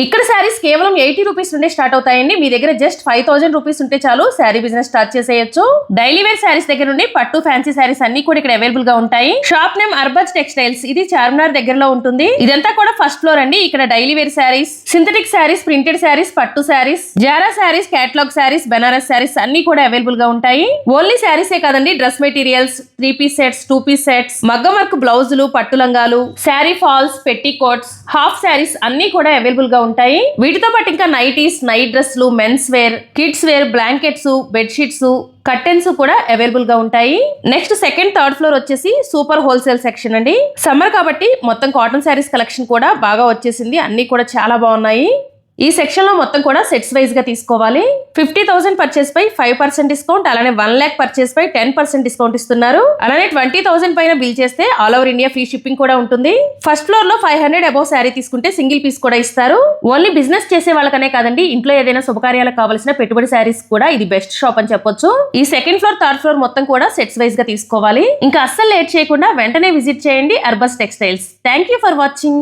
ఇక్కడ శారీస్ కేవలం 80 రూపీస్ నుండి స్టార్ట్ అవుతాయండి. మీ దగ్గర జస్ట్ 5000 రూపీస్ ఉంటే చాలు శారీ బిజినెస్ స్టార్ట్ చేసేయచ్చు. డైలీ వేర్ శారీస్ దగ్గర నుండి పట్టు ఫ్యాన్సీ శారీస్ అన్ని కూడా ఇక్కడ అవైలబుల్ గా ఉంటాయి. షాప్ నేమ్ అర్బజ్ టెక్స్టైల్స్, ఇది చార్మినార్ దగ్గరలో ఉంటుంది. ఇదంతా కూడా ఫస్ట్ ఫ్లోర్ అండి. ఇక్కడ daily wear saris, synthetic saris, printed saris, పట్టు శారీస్, జారా శారీస్, కేటలాగ్ శారీస్, బెనారస్ శారీస్ అన్ని కూడా అవైలబుల్ గా ఉంటాయి. ఓన్లీ శారీసే కాదండి, dress materials, 3 piece sets, 2 piece sets, మగ్గం వర్క్ బ్లౌజులు, పట్టు లంగాలు, sari falls, petticoats, half saris అన్ని కూడా అవైలబుల్ గా ఉంటాయి. వీటితో పాటు ఇంకా నైటీస్, నైట్ డ్రెస్లు, men's wear, kids wear, blankets, bedsheets, curtains కూడా అవైలబుల్ గా ఉంటాయి. నెక్స్ట్ సెకండ్ థర్డ్ ఫ్లోర్ వచ్చేసి సూపర్ హోల్సేల్ సెక్షన్ అండి. సమ్మర్ కాబట్టి మొత్తం కాటన్ శారీస్ కలెక్షన్ కూడా బాగా వచ్చేసింది. అన్ని కూడా చాలా బాగున్నాయి. ఈ సెక్షన్ లో మొత్తం కూడా సెట్స్ వైజ్ గా తీసుకోవాలి. 50,000 పర్చేస్ పై 5% డిస్కౌంట్, అలానే 1 lakh పర్చేస్ పై 10% డిస్కౌంట్ ఇస్తున్నారు. అలానే 20,000 పైన బిల్ చేస్తే all over India free shipping కూడా ఉంటుంది. ఫస్ట్ ఫ్లోర్ లో 500 అబౌవ్ శారీ తీసుకుంటే సింగిల్ పీస్ కూడా ఇస్తారు. ఓన్లీ బిజినెస్ చేసే వాళ్ళకనే కాదండి, ఇంట్లో ఏదైనా శుభకార్యాలకు కావాల్సిన పెట్టుబడి శారీస్ కూడా ఇది బెస్ట్ షాప్ అని చెప్పొచ్చు. ఈ సెకండ్ ఫ్లోర్ థర్డ్ ఫ్లోర్ మొత్తం కూడా సెట్స్ వైజ్ గా తీసుకోవాలి. ఇంకా అస్సలు లేట్ చేయకుండా వెంటనే విజిట్ చేయండి Arbaz textiles. Thank you for watching.